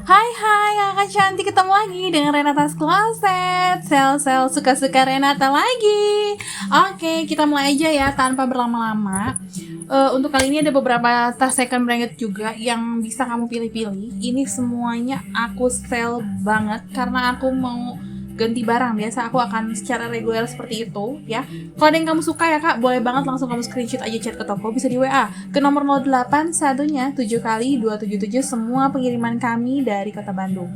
Hai kakak cantik, ketemu lagi dengan Renata's Closet. Sel suka-suka Renata lagi. Oke, kita mulai aja ya tanpa berlama-lama. Untuk kali ini ada beberapa tas second branded juga yang bisa kamu pilih-pilih. Ini semuanya aku sell banget karena aku mau ganti barang. Biasa aku akan secara reguler seperti itu ya. Kalau ada yang kamu suka ya kak, boleh banget langsung kamu screenshot aja, chat ke toko, bisa di WA ke nomor 08 satunya 7 kali 277, semua pengiriman kami dari kota Bandung.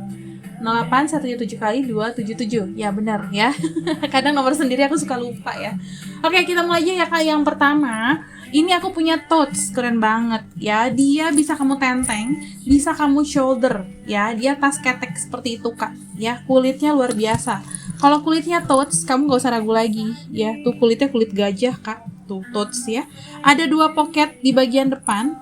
0817 kali 277, ya benar ya. Kadang nomor sendiri aku suka lupa ya. Oke, kita mulai aja ya kak. Yang pertama, ini aku punya totes, keren banget ya. Dia bisa kamu tenteng, bisa kamu shoulder ya. Dia tas ketek seperti itu kak ya. Kulitnya luar biasa. Kalau kulitnya totes, kamu gak usah ragu lagi ya. Tuh kulitnya kulit gajah kak. Tuh totes ya. Ada 2 pocket di bagian depan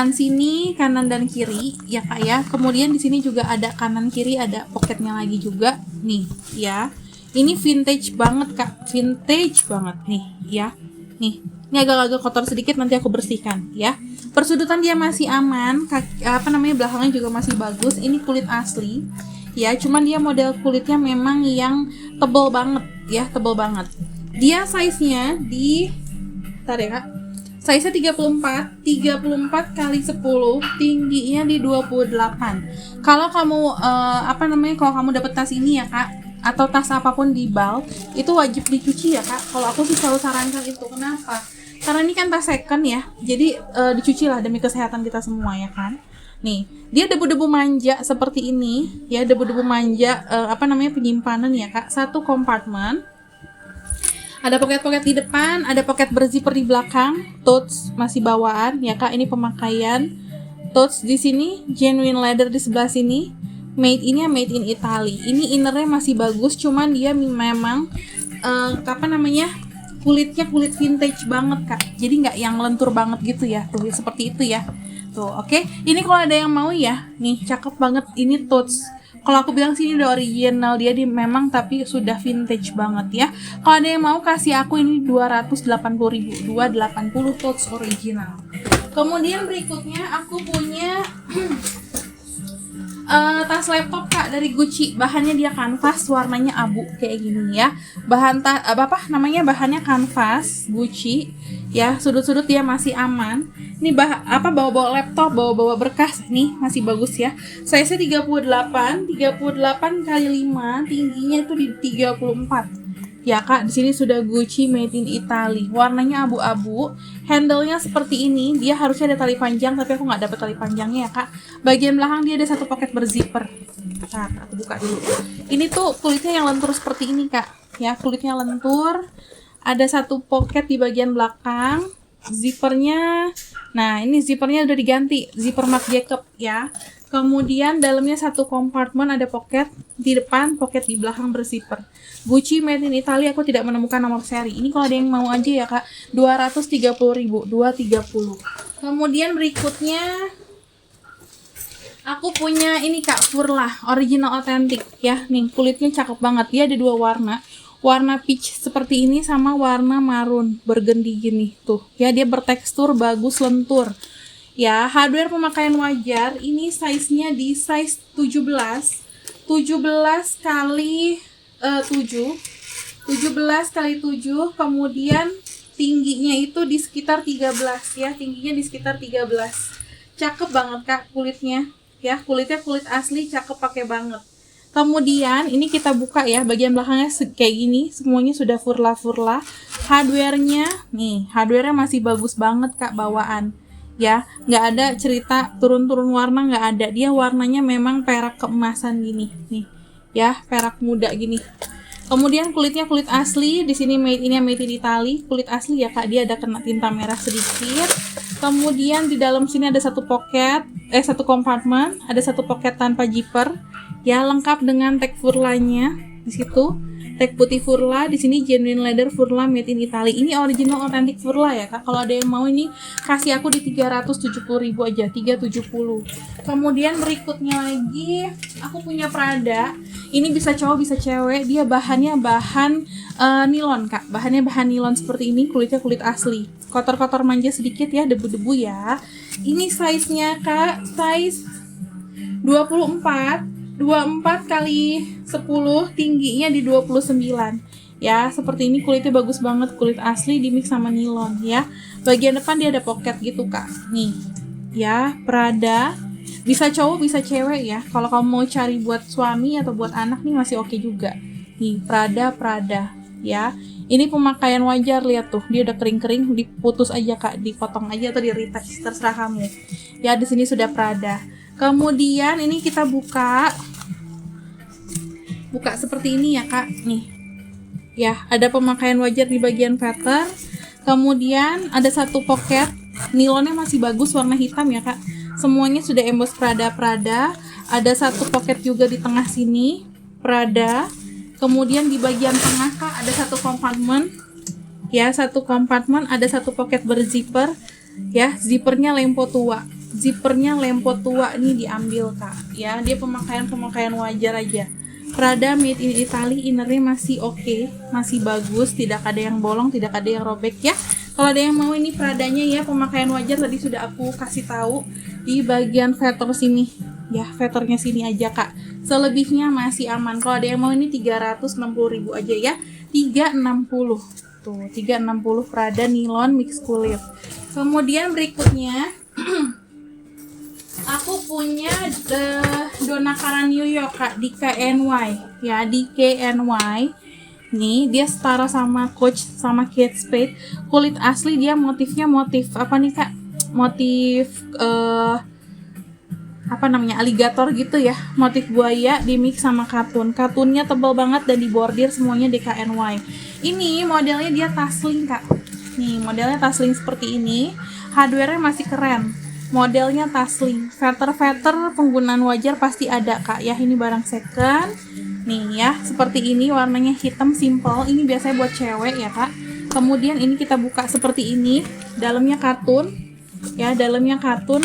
sini, kanan dan kiri ya kak ya. Kemudian di sini juga ada kanan kiri, ada pocketnya lagi juga nih ya. Ini vintage banget kak, vintage banget nih ya. Nih, ini agak-agak kotor sedikit, nanti aku bersihkan ya. Persudutan dia masih aman, belakangnya juga masih bagus. Ini kulit asli ya, cuman dia model kulitnya memang yang tebel banget ya, tebel banget. Dia size-nya di size-nya 34 kali 10, tingginya di 28. Kalau kamu kalau kamu dapet tas ini ya kak, atau tas apapun di bal, itu wajib dicuci ya kak. Kalau aku sih selalu sarankan itu. Kenapa? Karena ini kan tas second ya, jadi dicuci lah demi kesehatan kita semua ya kan. Nih, dia debu-debu manja seperti ini ya, debu-debu manja penyimpanan ya kak. 1 kompartemen. Ada pocket-pocket di depan, ada pocket berzipper di belakang, totes masih bawaan ya kak. Ini pemakaian totes di sini, genuine leather di sebelah sini. Made in Italy. Ini innernya masih bagus, cuman dia memang kulitnya kulit vintage banget kak. Jadi nggak yang lentur banget gitu ya. Tuh seperti itu ya. Tuh oke. Ini kalau ada yang mau ya, nih cakep banget. Ini totes. Kalau aku bilang sih ini udah original, dia memang tapi sudah vintage banget ya. Kalau ada yang mau kasih aku ini 280.000, 280 totes original. Kemudian berikutnya aku punya tas laptop kak dari Gucci. Bahannya dia kanvas, warnanya abu kayak gini ya. Bahannya kanvas Gucci ya. Sudut-sudut dia masih aman. Ini bawa laptop, bawa berkas nih masih bagus ya. Size-nya 38 kali 5, tingginya itu di 34. Ya kak, di sini sudah Gucci made in Italy. Warnanya abu-abu. Handle-nya seperti ini. Dia harusnya ada tali panjang, tapi aku nggak dapet tali panjangnya ya kak. Bagian belakang dia ada 1 pocket berzipper. Bentar, aku buka dulu. Ini tuh kulitnya yang lentur seperti ini kak. Ya, kulitnya lentur. Ada 1 pocket di bagian belakang. Zippernya, nah ini zippernya udah diganti, zipper Marc Jacob ya. Kemudian dalamnya 1 kompartemen, ada pocket di depan, pocket di belakang berzipper. Gucci made in Italy, aku tidak menemukan nomor seri. Ini kalau ada yang mau aja ya kak, 230.000, 230. Kemudian berikutnya aku punya ini kak, Furla original authentic ya. Nih kulitnya cakep banget, dia ada 2 warna. Warna peach seperti ini sama warna marun burgundy gini tuh ya. Dia bertekstur bagus, lentur ya. Hardware pemakaian wajar. Ini size-nya di size 17 kali 7. Kemudian tingginya itu di sekitar 13 ya. Tingginya di sekitar 13. Cakep banget kak kulitnya ya. Kulitnya kulit asli, cakep, pakai banget. Kemudian ini kita buka ya, bagian belakangnya kayak gini, semuanya sudah furla. Hardware-nya masih bagus banget kak, bawaan ya. Nggak ada cerita turun-turun warna, nggak ada. Dia warnanya memang perak keemasan gini nih ya, perak muda gini. Kemudian kulitnya kulit asli. Di sini made in Italy, kulit asli ya kak. Dia ada kena tinta merah sedikit. Kemudian di dalam sini ada 1 kompartemen, ada 1 pocket tanpa zipper ya, lengkap dengan tag Furlanya di situ. Tag putih Furla, di sini genuine leather Furla made in Italy. Ini original authentic Furla ya kak. Kalau ada yang mau ini kasih aku di 370.000 aja, 370. Kemudian berikutnya lagi aku punya Prada. Ini bisa cowok bisa cewek. Dia bahannya bahan nilon kak. Bahannya bahan nilon seperti ini. Kulitnya kulit asli. Kotor-kotor manja sedikit ya, debu-debu ya. Ini size-nya kak, size 24 kali 10, tingginya di 29. Ya, seperti ini, kulitnya bagus banget, kulit asli di mix sama nilon ya. Bagian depan dia ada pocket gitu Kak. Nih. Ya, Prada. Bisa cowok, bisa cewek ya. Kalau kamu mau cari buat suami atau buat anak nih masih oke juga. Nih, Prada ya. Ini pemakaian wajar, lihat tuh. Dia udah kering-kering, diputus aja Kak, dipotong aja atau di retouch, terserah kamu. Ya, di sini sudah Prada. Kemudian ini kita buka seperti ini ya Kak. Nih. Ya, ada pemakaian wajar di bagian feather. Kemudian ada satu pocket, nilonnya masih bagus, warna hitam ya Kak. Semuanya sudah emboss Prada. Ada satu pocket juga di tengah sini, Prada. Kemudian di bagian tengah Kak ada satu kompartemen. Ya, satu kompartemen, ada satu pocket berzipper. Ya, zippernya lempo tua. Ini diambil Kak. Ya, dia pemakaian wajar aja. Prada made in Italy, innernya masih oke, masih bagus, tidak ada yang bolong, tidak ada yang robek ya. Kalau ada yang mau ini Pradanya ya, pemakaian wajar tadi sudah aku kasih tahu di bagian feather sini. Ya, feathernya sini aja Kak. Selebihnya masih aman. Kalau ada yang mau ini 360.000 aja ya. 360. Tuh, 360 Prada nilon mix kulit. Kemudian berikutnya aku punya Donna Karan New York Kak, di KNY ya, di KNY. Nih dia setara sama Coach sama Kate Spade. Kulit asli, dia motifnya motif apa nih Kak? Motif apa namanya, aligator gitu ya, motif buaya di mix sama katun. Katunnya tebal banget dan dibordir semuanya DKNY. Ini modelnya dia tasling Kak. Nih modelnya tasling seperti ini, hardware-nya masih keren. Modelnya tasling, feather penggunaan wajar pasti ada Kak ya. Ini barang second nih ya, seperti ini, warnanya hitam simple. Ini biasanya buat cewek ya Kak. Kemudian ini kita buka seperti ini, dalamnya katun ya,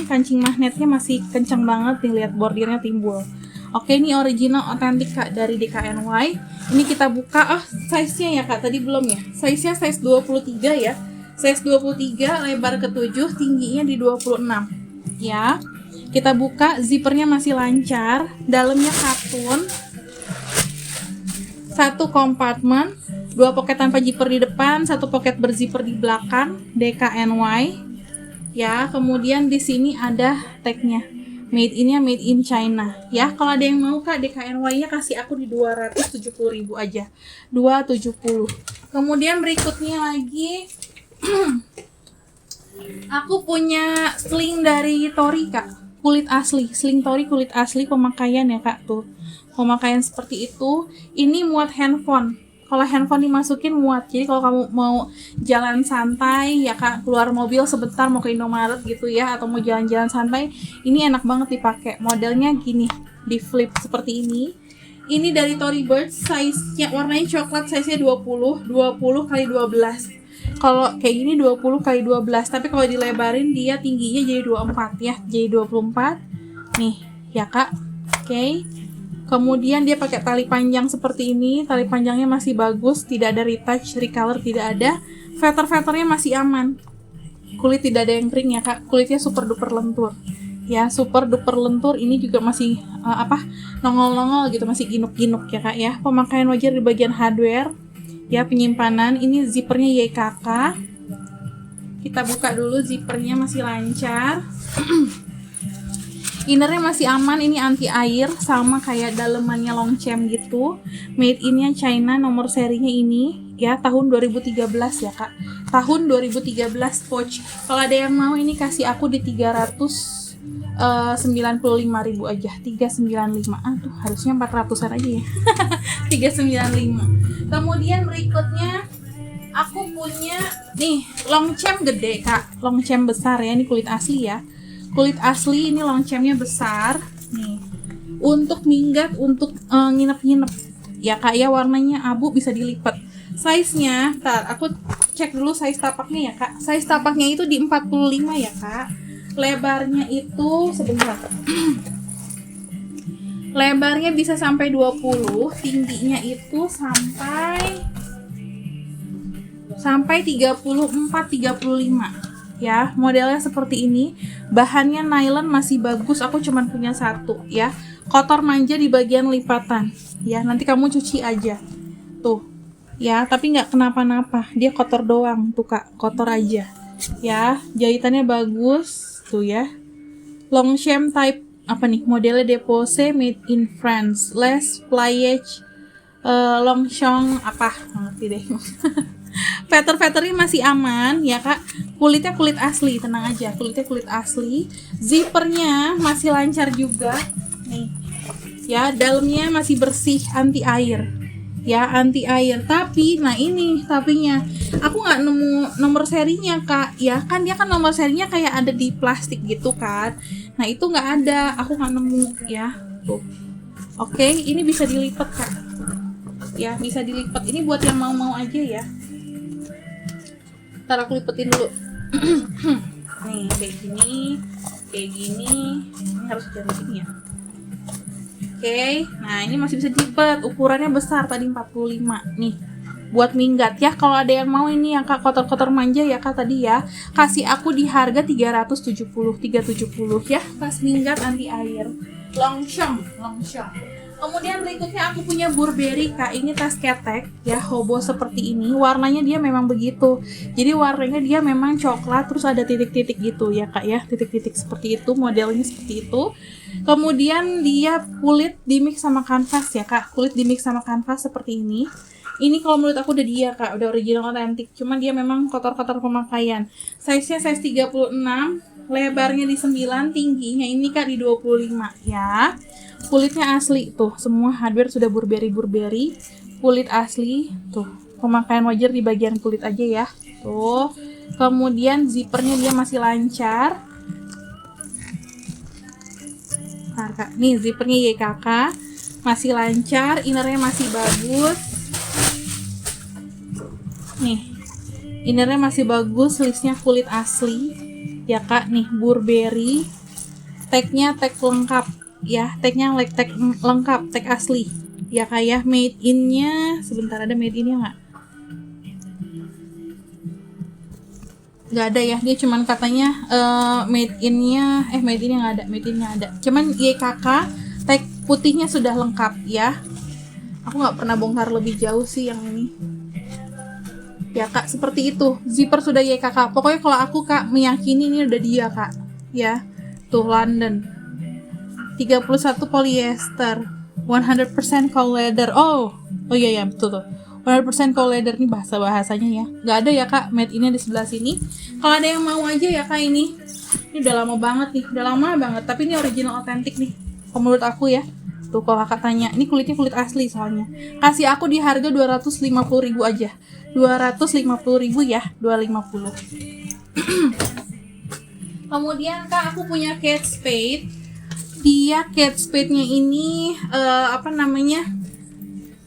kancing magnetnya masih kencang banget nih, lihat bordirnya timbul. Oke, ini original otentik Kak dari DKNY. Ini kita buka, size-nya ya Kak, tadi belum ya, size-nya size 23 ya. Size 23, lebar ke-7, tingginya di 26 ya. Kita buka, zippernya masih lancar, dalamnya katun, satu kompartemen, 2 pocket tanpa zipper di depan, 1 pocket berzipper di belakang, DKNY ya. Kemudian di sini ada tagnya, made in China ya. Kalau ada yang mau Kak, DKNY nya kasih aku di 270.000 aja, 270. Kemudian berikutnya lagi aku punya sling dari Tori Kak, kulit asli, sling Tori kulit asli, pemakaian ya Kak, tuh pemakaian seperti itu. Ini muat handphone, kalau handphone dimasukin muat. Jadi kalau kamu mau jalan santai ya Kak, keluar mobil sebentar mau ke Indomaret gitu ya, atau mau jalan-jalan santai, ini enak banget dipakai. Modelnya gini, di flip seperti ini. Ini dari Tory Burch, size-nya warnanya coklat, size-nya 20 kali 12. Kalau kayak gini 20 kali 12, tapi kalau dilebarin dia tingginya jadi 24 ya, jadi 24 nih ya Kak. Oke. Kemudian dia pakai tali panjang seperti ini, tali panjangnya masih bagus, tidak ada retouch, recolor tidak ada. Feather-feathernya masih aman, kulit tidak ada yang kering ya Kak, kulitnya super duper lentur ya, super duper lentur. Ini juga masih nongol-nongol gitu, masih ginuk-ginuk ya Kak ya. Pemakaian wajar di bagian hardware ya, penyimpanan. Ini zippernya YKK. Kita buka dulu, zippernya masih lancar. Innernya masih aman, ini anti air, sama kayak dalemannya Longchamp gitu. Made in-nya China, nomor serinya ini ya, tahun 2013 ya Kak. Tahun 2013 Coach. Kalau ada yang mau ini kasih aku di 395.000 aja, 395. Aduh, harusnya 400-an aja ya. 395. Kemudian berikutnya aku punya nih Longchamp gede Kak, Longchamp besar ya, ini kulit asli ya. Kulit asli, ini Longchampnya besar nih. Untuk minggat, untuk nginep-nginep ya Kak ya, warnanya abu, bisa dilipat. Size-nya, aku cek dulu size tapaknya ya Kak. Size tapaknya itu di 45 ya Kak. Lebarnya itu sebentar. Lebarnya bisa sampai 20, tingginya itu sampai 34 35 ya. Modelnya seperti ini. Bahannya nylon masih bagus. Aku cuman punya satu ya. Kotor manja di bagian lipatan ya. Nanti kamu cuci aja. Tuh. Ya, tapi nggak kenapa-napa. Dia kotor doang tuh Kak. Kotor aja. Ya, jahitannya bagus tuh ya. Longchamp type apa nih? Modelnya Depose made in France. Less pliage. Longchamp apa? Ngerti deh. Feather-feathernya masih aman ya Kak. Kulitnya kulit asli, tenang aja. Kulitnya kulit asli. Zippernya masih lancar juga. Nih. Ya, dalamnya masih bersih, anti air. Ya, anti air. Tapi, nah ini tapinya. Aku nggak nemu nomor serinya Kak. Ya kan dia kan nomor serinya kayak ada di plastik gitu kan. Nah itu nggak ada. Aku nggak nemu ya. Tuh. Oke, ini bisa dilipat Kak. Ya, bisa dilipat. Ini buat yang mau-mau aja ya. Ntar aku lipetin dulu. Nih, kayak gini. Ini harus jadi gini ya. Oke, nah ini masih bisa dilipat. Ukurannya besar, tadi 45. Nih, buat minggat ya. Kalau ada yang mau ini yang Kak kotor-kotor manja ya Kak tadi ya. Kasih aku di harga 370 ya. Tas minggat anti air. Longchamp. Kemudian berikutnya aku punya Burberry Kak. Ini tas ketek ya, hobo seperti ini. Warnanya dia memang begitu. Jadi warnanya dia memang coklat terus ada titik-titik gitu ya Kak ya. Titik-titik seperti itu, modelnya seperti itu. Kemudian dia kulit dimix sama kanvas ya Kak. Kulit dimix sama kanvas seperti ini. Ini kalau menurut aku udah dia Kak, udah original otentik. Cuman dia memang kotor-kotor pemakaian. Size-nya size 36, lebarnya di 9, tingginya ini Kak di 25 ya. Kulitnya asli tuh, semua hardware sudah Burberry, kulit asli tuh. Pemakaian wajar di bagian kulit aja ya. Tuh. Kemudian zippernya dia masih lancar. Nah, Kak, nih zippernya YKK masih lancar, innernya masih bagus. Nih, innernya masih bagus, listnya kulit asli ya Kak. Nih Burberry, tagnya tag lengkap ya, tagnya tag lengkap, tag asli ya Kak ya. Made in-nya sebentar, ada made in-nya nggak ada ya, dia cuman katanya made in-nya nggak ada, made in-nya ada, cuman YKK tag putihnya sudah lengkap ya. Aku nggak pernah bongkar lebih jauh sih yang ini ya Kak, seperti itu. Zipper sudah YKK. Pokoknya kalau aku Kak meyakini ini udah dia Kak ya. Tuh London 31 polyester, 100% cow leather. Oh iya betul tuh, 100% cow leather. Nih bahasanya ya, nggak ada ya Kak made ini di sebelah sini. Kalau ada yang mau aja ya Kak, ini udah lama banget nih, udah lama banget, tapi ini original otentik nih menurut aku ya. Tuh kalau Kakak tanya, ini kulitnya kulit asli soalnya. Kasih aku di harga 250.000 aja. 250.000 ya, 250. Kemudian Kak aku punya Kate Spade. Dia Kate Spade-nya ini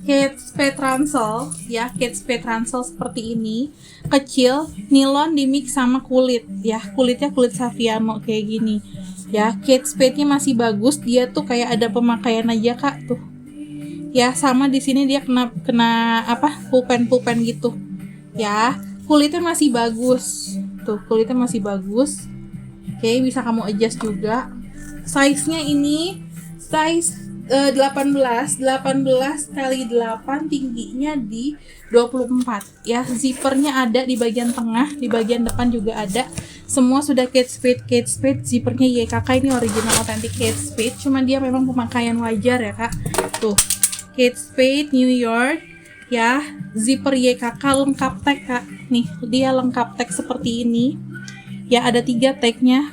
Kate Spade ransel ya, Kate Spade ransel seperti ini, kecil, nilon dimix sama kulit ya. Kulitnya kulit Saviano kayak gini. Ya, Kate Spade-nya masih bagus, dia tuh kayak ada pemakaian aja Kak tuh. Ya, sama di sini dia kena pulpen gitu. Ya, kulitnya masih bagus. Tuh, kulitnya masih bagus. Oke, bisa kamu adjust juga. Size-nya ini size 18 kali 8, tingginya di 24 ya. Zippernya ada di bagian tengah, di bagian depan juga ada. Semua sudah Kate Spade. Zippernya YKK, ini original authentic Kate Spade, cuman dia memang pemakaian wajar ya Kak. Tuh, Kate Spade New York ya, zipper YKK lengkap tag Kak. Nih, dia lengkap tag seperti ini. Ya, ada 3 tagnya.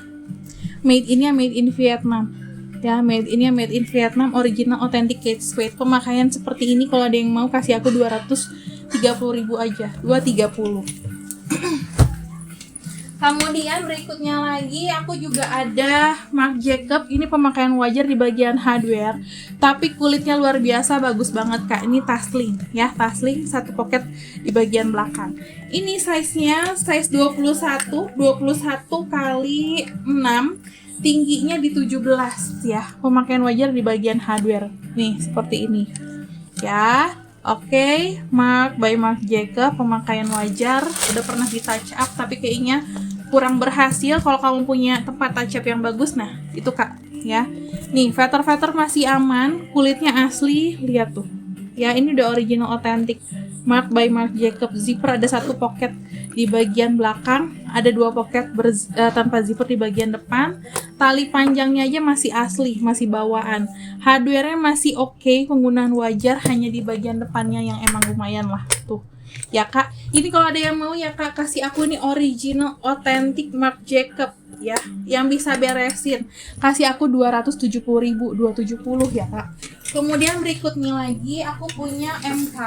Made in Vietnam. Ya, made in Vietnam, original authentic Kate Spade. Pemakaian seperti ini kalau ada yang mau kasih aku 230.000 aja. 230. Kemudian berikutnya lagi aku juga ada Marc Jacob. Ini pemakaian wajar di bagian hardware, tapi kulitnya luar biasa bagus banget Kak. Ini tasling ya, tasling satu pocket di bagian belakang. Ini size-nya size 21 kali 6, tingginya di 17 ya. Pemakaian wajar di bagian hardware. Nih seperti ini ya. Oke, Marc by Marc Jacob, pemakaian wajar. Udah pernah di touch up tapi kayaknya kurang berhasil. Kalau kamu punya tempat touch up yang bagus, nah itu Kak ya. Nih, feather masih aman, kulitnya asli, lihat tuh. Ya, ini udah original authentic. Mark by Marc Jacobs. Zipper ada 1 pocket di bagian belakang, ada 2 pocket tanpa zipper di bagian depan. Tali panjangnya aja masih asli, masih bawaan. Hardware-nya masih oke, penggunaan wajar, hanya di bagian depannya yang emang lumayan lah tuh. Ya Kak, ini kalau ada yang mau ya Kak, kasih aku ini original authentic Marc Jacobs ya, yang bisa beresin. Kasih aku 270.000, 270 ya Kak. Kemudian berikutnya lagi aku punya MK.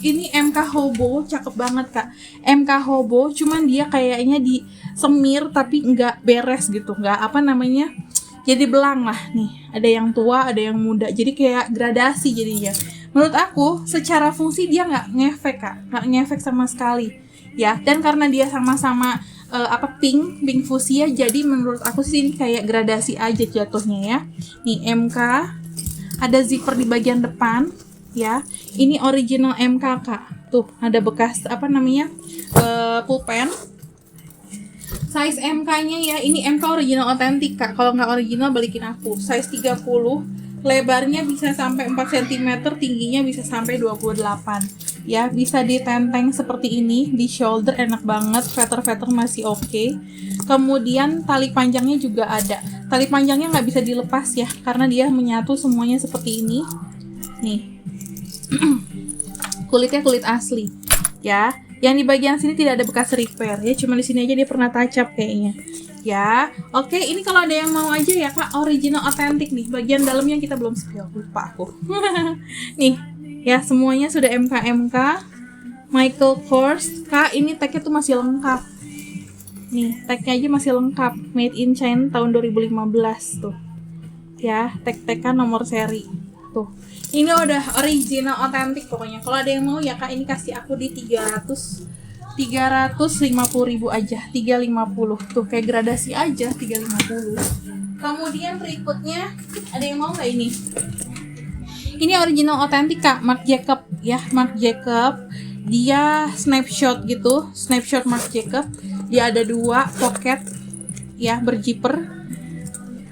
Ini MK Hobo, cakep banget Kak. MK Hobo, cuman dia kayaknya di semir tapi nggak beres gitu, nggak apa namanya, jadi belang lah nih. Ada yang tua, ada yang muda, jadi kayak gradasi jadinya. Menurut aku, secara fungsi dia nggak ngefek Kak, nggak ngefek sama sekali ya. Dan karena dia sama-sama pink fuchsia, jadi menurut aku sih ini kayak gradasi aja jatuhnya ya. Nih MK, ada zipper di bagian depan ya. Ini original MK Kak. Tuh ada bekas pulpen. Size MK-nya ya, ini MK original authentic Kak. Kalau nggak original balikin aku. Size 30, lebarnya bisa sampai 4 cm, tingginya bisa sampai 28. Ya, bisa ditenteng seperti ini, di shoulder enak banget, feather masih oke. Kemudian tali panjangnya juga ada. Tali panjangnya nggak bisa dilepas ya, karena dia menyatu semuanya seperti ini. Nih. Kulitnya kulit asli. Ya, yang di bagian sini tidak ada bekas repair ya, cuma di sini aja dia pernah touch up kayaknya. Ya, oke, ini kalau ada yang mau aja ya Kak, original authentic nih. Bagian dalamnya kita belum spill, lupa aku. Nih, ya semuanya sudah MK Michael Kors. Kak, ini tagnya tuh masih lengkap. Nih, tagnya aja masih lengkap. Made in China tahun 2015 tuh. Ya, tag-tagkan nomor seri. Tuh. Ini udah original authentic pokoknya. Kalau ada yang mau ya Kak, ini kasih aku di 350.000 aja, 350. Tuh kayak gradasi aja 350. Kemudian berikutnya ada yang mau nggak ini? Ini original authentic Kak, Marc Jacobs ya, Marc Jacobs. Dia snapshot gitu, snapshot Marc Jacobs. Dia ada 2 pocket ya, berjipper.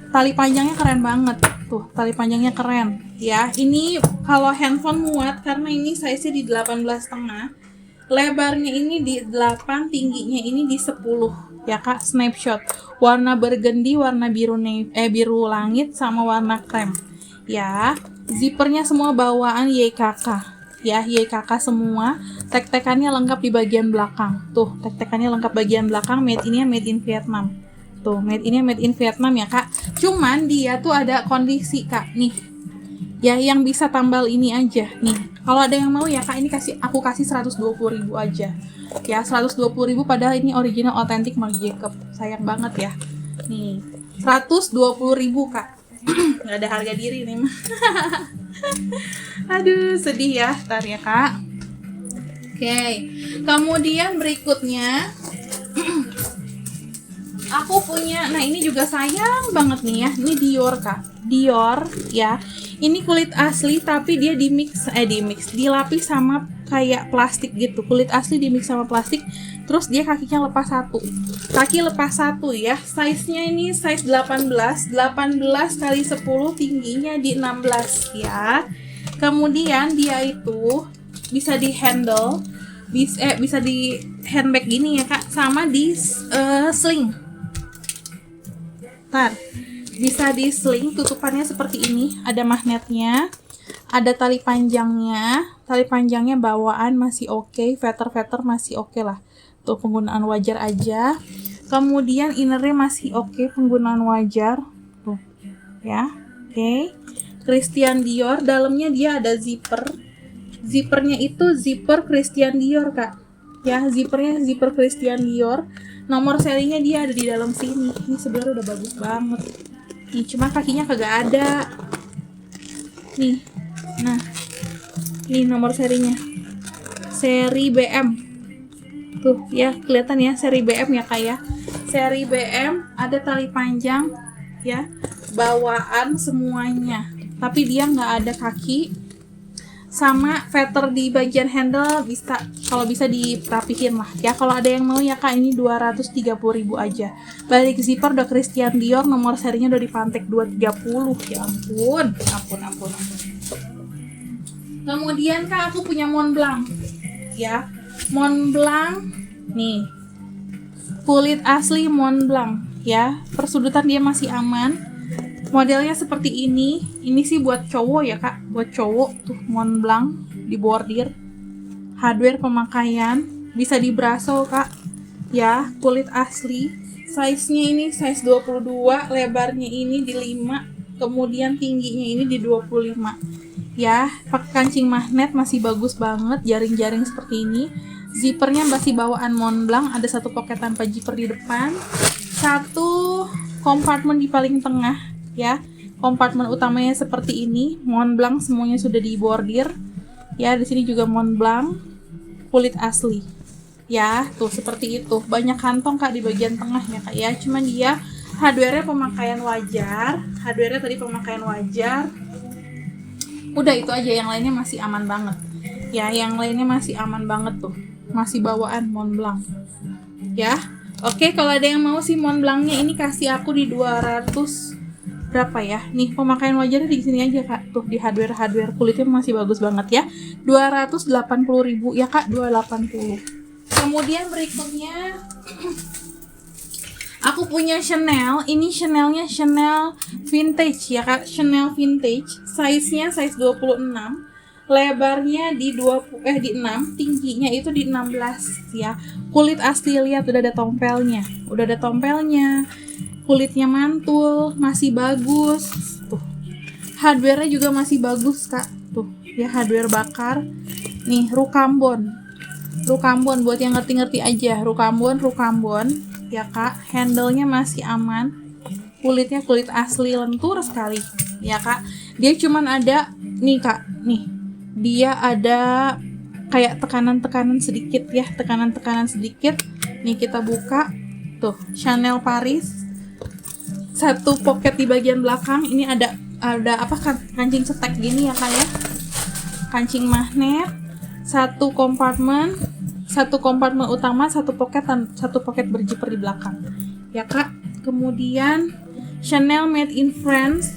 Tali panjangnya keren banget. Tuh, tali panjangnya keren ya. Ini kalau handphone muat karena ini size-nya di 18,5. Lebarnya ini di 8, tingginya ini di 10 ya Kak. Snapshot warna burgundy, warna biru langit sama warna krem ya. Zippernya semua bawaan YKK ya, YKK semua. Tek-tekannya lengkap di bagian belakang. Tuh, tek-tekannya lengkap bagian belakang. Made in Vietnam. Tuh, made in Vietnam ya Kak. Cuman dia tuh ada kondisi Kak nih. Ya, yang bisa tambal ini aja nih. Kalau ada yang mau ya Kak, ini aku kasih 120.000 aja. Ya, 120.000 padahal ini original authentic Marc Jacobs. Sayang banget ya. Nih, 120.000 Kak. Nggak ada harga diri nih mah. Aduh, sedih ya, ntar ya Kak. Oke. Kemudian berikutnya aku punya, nah ini juga sayang banget nih ya. Ini Dior Kak. Dior ya. Ini kulit asli tapi dia dilapis sama kayak plastik gitu. Kulit asli dimix sama plastik. Terus dia kakinya lepas 1. Kaki lepas 1 ya. Size-nya ini size 18 kali 10, tingginya di 16 ya. Kemudian dia itu bisa di handle, bisa di handbag gini ya Kak, sama di sling. Bisa di sling, tutupannya seperti ini, ada magnetnya, ada tali panjangnya bawaan masih oke, feather masih oke lah. Tuh penggunaan wajar aja. Kemudian innernya masih oke, penggunaan wajar. Tuh. Ya. Oke. Christian Dior, dalamnya dia ada zipper. Zippernya itu zipper Christian Dior, Kak. Ya, zippernya zipper Christian Dior. Nomor serinya dia ada di dalam sini. Ini sebenarnya udah bagus banget. Nih, cuma kakinya kagak ada. Nih. Nah. Ini nomor serinya. Seri BM. Tuh, ya, kelihatan ya seri BM ya, Kak ya. Seri BM, ada tali panjang ya. Bawaan semuanya. Tapi dia nggak ada kaki. sama feather di bagian handle bisa, kalau bisa dirapihin lah ya. Kalau ada yang mau ya Kak, ini 230.000 aja. Balik zipper udah Christian Dior, nomor serinya udah dipantek 230. Ya ampun. Kemudian Kak, aku punya Montblanc ya. Montblanc nih, kulit asli Montblanc ya. Persudutan dia masih aman. Modelnya seperti ini sih buat cowok ya Kak, buat cowok tuh. Montblanc di bordir, hardware pemakaian, bisa di braso Kak ya, kulit asli. Size-nya ini size 22, lebarnya ini di 5, kemudian tingginya ini di 25 ya. Pakai kancing magnet, masih bagus banget, jaring-jaring seperti ini. Zippernya masih bawaan Montblanc, ada satu pocket tanpa zipper di depan, satu kompartemen di paling tengah ya. Kompartemen utamanya seperti ini, Montblanc semuanya sudah dibordir ya. Di sini juga Montblanc kulit asli ya, tuh seperti itu. Banyak kantong Kak di bagian tengah ya Kak ya. Cuman dia hardware-nya pemakaian wajar, hardware-nya tadi pemakaian wajar. Udah itu aja, yang lainnya masih aman banget ya. Yang lainnya masih aman banget tuh, masih bawaan Montblanc ya. Oke, kalau ada yang mau si Montblanc-nya ini kasih aku di 200 berapa ya? Nih, pemakaian wajarnya di sini aja Kak. Tuh di hardware kulitnya masih bagus banget ya. 280.000 ya Kak, 280. Kemudian berikutnya aku punya Chanel. Ini Chanelnya Chanel vintage ya Kak, Chanel vintage. Size-nya size 26. Lebarnya di 6, tingginya itu di 16 ya. Kulit asli, lihat udah ada tompelnya. Kulitnya mantul, masih bagus. Tuh. Hardware-nya juga masih bagus Kak. Tuh, ya hardware bakar. Nih, Rucambon buat yang ngerti-ngerti aja. Rucambon ya Kak. Handle-nya masih aman. Kulitnya kulit asli, lentur sekali ya Kak. Dia cuman ada nih Kak, nih. Dia ada kayak tekanan-tekanan sedikit ya, Nih kita buka. Tuh, Chanel Paris. Satu pocket di bagian belakang, ini ada apa, kancing setek gini ya Kak ya. Kancing magnet, satu kompartemen utama, satu pocket berzipper di belakang ya Kak. Kemudian Chanel made in France.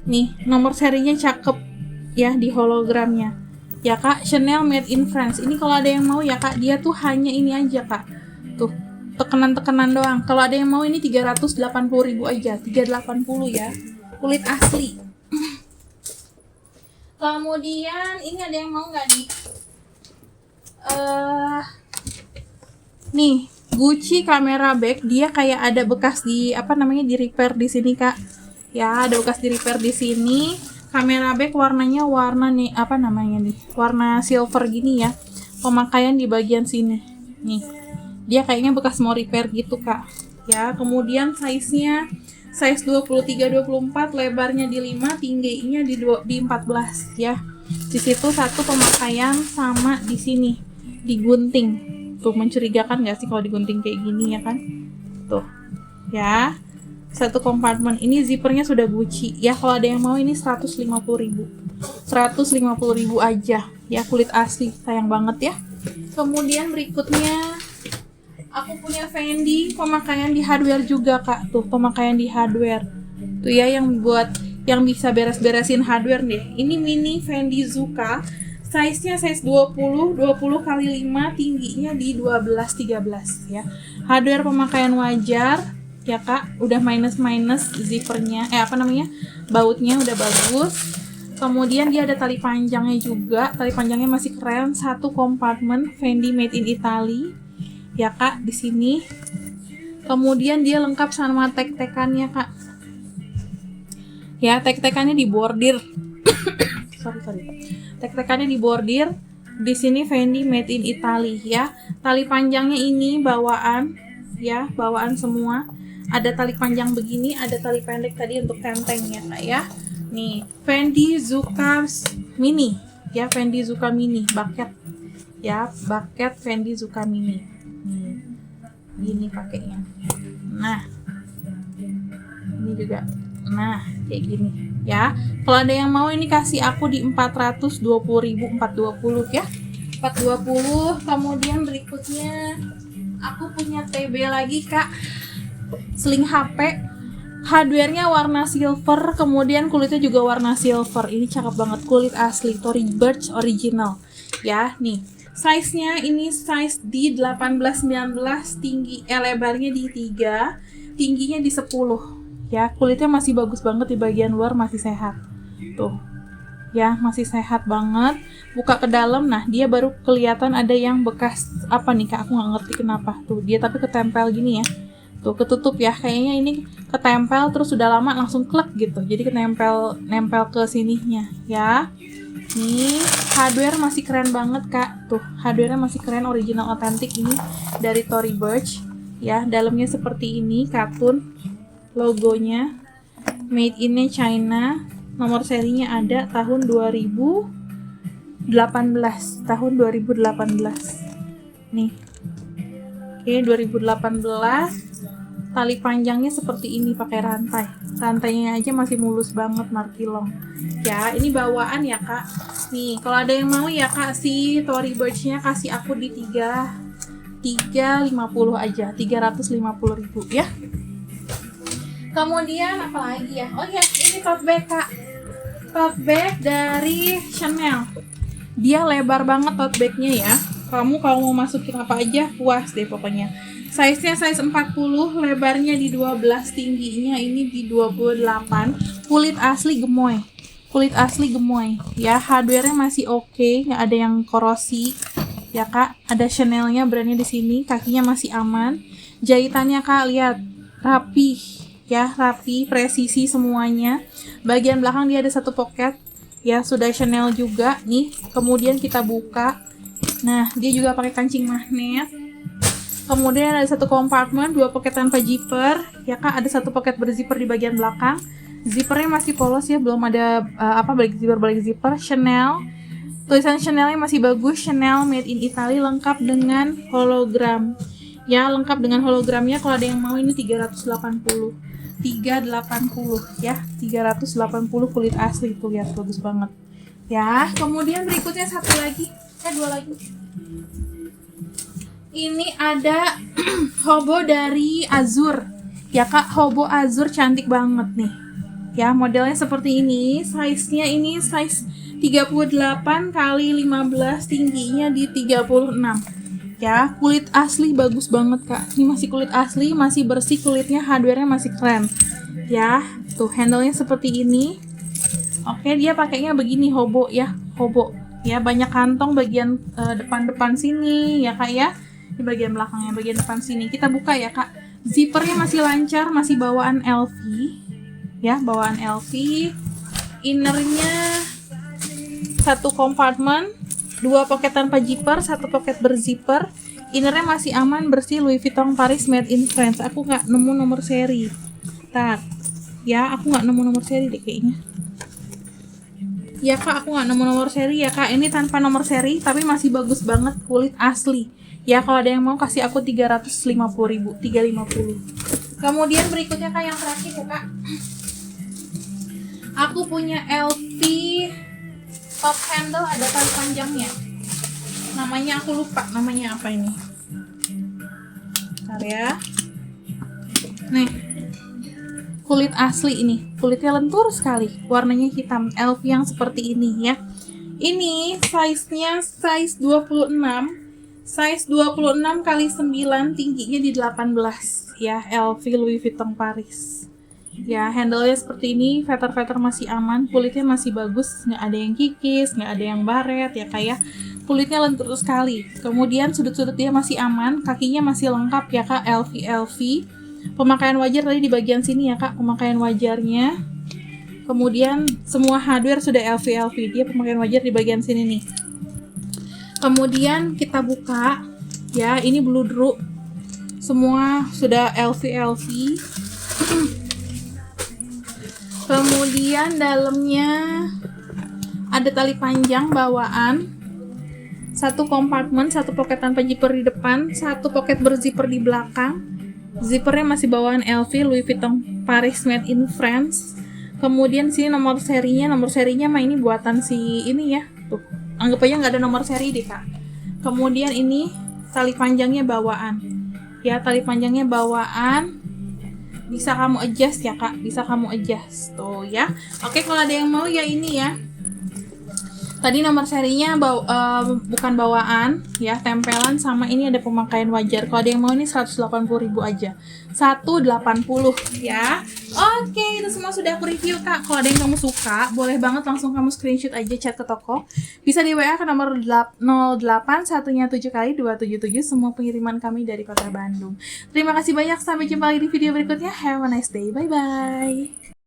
Nih, nomor serinya cakep ya di hologramnya ya Kak. Chanel made in France. Ini kalau ada yang mau ya Kak, dia tuh hanya ini aja Kak. Tuh, tekenan doang. Kalau ada yang mau ini 380.000 aja, 380 ya. Kulit asli. Kemudian ini ada yang mau nggak nih? Nih, Gucci camera bag, dia kayak ada bekas di di repair di sini Kak. Ya, ada bekas di repair di sini. Camera bag warnanya nih, warna silver gini ya. Pemakaian di bagian sini. Nih. Dia kayaknya bekas mau repair gitu Kak ya. Kemudian size-nya size 23-24, lebarnya di 5, tingginya di 14 ya. Di situ satu pemakaian, sama di sini digunting. Tuh, mencurigakan nggak sih kalau digunting kayak gini ya kan? Tuh ya, satu kompartemen. Ini zippernya sudah Gucci ya. Kalau ada yang mau ini 150.000 aja ya, kulit asli, sayang banget ya. Kemudian berikutnya aku punya Fendi, pemakaian di hardware juga Kak. Tuh, pemakaian di hardware. Tuh ya, yang bisa beres-beresin hardware deh. Ini mini Fendi Zuka. Size-nya size 20 x 5, tingginya di 12-13 ya. Hardware pemakaian wajar ya Kak. Udah minus zippernya, bautnya udah bagus. Kemudian dia ada tali panjangnya juga. Tali panjangnya masih keren. Satu kompartemen, Fendi made in Italy ya Kak, di sini. Kemudian dia lengkap sama tek-tekannya Kak ya. Tek-tekannya di bordir. Tek-tekannya di bordir. Di sini Fendi made in Italy ya. Tali panjangnya ini bawaan ya, bawaan semua. Ada tali panjang begini, ada tali pendek tadi untuk tentengnya Kak ya. Nih, Fendi Zuka Mini ya, Fendi Zuka Mini bucket ya, bucket Fendi Zuka Mini. Gini pakainya. Nah, ini juga Nah, kayak gini ya. Kalau ada yang mau ini kasih aku di 420.000, 420 ya. 420. Kemudian berikutnya aku punya TB lagi, Kak. Sling HP. Hardware-nya warna silver, kemudian kulitnya juga warna silver. Ini cakep banget, kulit asli Tory Burch original. Ya, nih. Size-nya ini size di 18-19, lebarnya di 3, tingginya di 10. Ya, kulitnya masih bagus banget, di bagian luar masih sehat. Tuh. Ya, masih sehat banget. Buka ke dalam, nah dia baru kelihatan ada yang bekas apa nih, Kak? Aku nggak ngerti kenapa. Tuh, dia tapi ketempel gini ya. Tuh, ketutup ya. Kayaknya ini ketempel terus sudah lama langsung klek gitu. Jadi nempel ke sininya ya. Nih, hardware masih keren banget, Kak. Tuh, hardware-nya masih keren, original otentik ini dari Tory Burch. Ya, dalamnya seperti ini, katun. Logonya made in China. Nomor serinya ada tahun 2018. Tahun 2018. Nih. Oke, 2018. Tali panjangnya seperti ini pakai rantai. Rantainya aja masih mulus banget, markilong. Ya, ini bawaan ya, Kak. Nih, kalau ada yang mau ya, Kak, si Tory Burch-nya kasih aku di 350 aja. 350.000 ya. Kemudian apa lagi ya? Oh ya, ini tote bag, Kak. Tote bag dari Chanel. Dia lebar banget tote bagnya ya. Kamu kalau mau masukin apa aja puas deh pokoknya. Size-nya size 40, lebarnya di 12, tingginya ini di 28. Kulit asli gemoy. Kulit asli gemoy. Ya, hardware-nya masih oke, nggak ada yang korosi. Ya, Kak, ada Chanel-nya, brandnya di sini, kakinya masih aman. Jahitannya, Kak, lihat rapi. Ya, rapi, presisi semuanya. Bagian belakang dia ada satu pocket. Ya, sudah Chanel juga nih. Kemudian kita buka. Nah, dia juga pakai kancing magnet. Kemudian ada satu kompartemen, 2 pocket tanpa zipper. Ya, Kak, ada satu pocket berzipper di bagian belakang. Zippernya masih polos ya, belum ada balik zipper. Chanel. Tulisan Chanelnya masih bagus. Chanel made in Italy, lengkap dengan hologram. Ya, lengkap dengan hologramnya. Kalau ada yang mau ini 380 ya, 380 kulit asli. Tuh, lihat bagus banget ya. Kemudian berikutnya satu lagi, dua lagi. Ini ada hobo dari Azur ya, Kak. Hobo Azur cantik banget nih ya, modelnya seperti ini. Size-nya ini size 38 kali 15, tingginya di 36 ya. Kulit asli bagus banget, Kak. Ini masih kulit asli, masih bersih kulitnya, hardware-nya masih keren ya. Tuh, handle-nya seperti ini. Oke, dia pakainya begini, hobo ya, hobo ya. Banyak kantong bagian depan sini ya, Kak ya. Di bagian belakangnya, bagian depan sini. Kita buka ya, Kak. Zippernya masih lancar, masih bawaan LV ya, bawaan LV. Innernya satu kompartemen, 2 pocket tanpa zipper, 1 pocket berzipper. Innernya masih aman, bersih, Louis Vuitton Paris made in France. Aku nggak nemu nomor seri. Tar, ya, aku nggak nemu nomor seri deh kayaknya. Ya, Kak, aku nggak nemu nomor seri ya, Kak. Ini tanpa nomor seri, tapi masih bagus banget, kulit asli. Ya, kalau ada yang mau kasih aku 350.000, 350. Kemudian berikutnya, Kak, yang terakhir ya, Kak. Aku punya LV top handle, ada tali panjangnya. Namanya aku lupa, namanya apa ini. Bentar ya. Nih, kulit asli ini. Kulitnya lentur sekali. Warnanya hitam. LV yang seperti ini ya. Ini size-nya size 26. Size 26 kali 9, tingginya di 18 ya. LV Louis Vuitton Paris. Ya, handle-nya seperti ini, feather masih aman, kulitnya masih bagus, nggak ada yang kikis, nggak ada yang baret ya, kayak kulitnya lentur sekali. Kemudian sudut-sudut dia masih aman, kakinya masih lengkap ya, Kak. LV. Pemakaian wajar tadi di bagian sini ya, Kak, pemakaian wajarnya. Kemudian semua hardware sudah LV. Dia pemakaian wajar di bagian sini nih. Kemudian kita buka ya, ini bludru. Semua sudah LV. Kemudian dalamnya ada tali panjang bawaan, 1 kompartemen, 1 pocket tanpa zipper di depan, 1 pocket berzipper di belakang. Zippernya masih bawaan LV Louis Vuitton Paris Made in France. Kemudian sini nomor serinya mah ini buatan si ini ya. Tuh, anggap aja nggak ada nomor seri deh kak. Kemudian ini tali panjangnya bawaan. Ya, tali panjangnya bawaan. Bisa kamu adjust ya kak, bisa kamu adjust tuh ya. Oke, kalau ada yang mau ya ini ya. Tadi nomor serinya bukan bawaan ya, tempelan, sama ini ada pemakaian wajar. Kalau ada yang mau ini 180.000 aja. 180 ya. Oke, itu semua sudah aku review kak. Kalau ada yang kamu suka, boleh banget langsung kamu screenshot aja, chat ke toko. Bisa di WA ke nomor 08 1-nya 7 kali 277, semua pengiriman kami dari Kota Bandung. Terima kasih banyak, sampai jumpa lagi di video berikutnya. Have a nice day. Bye bye.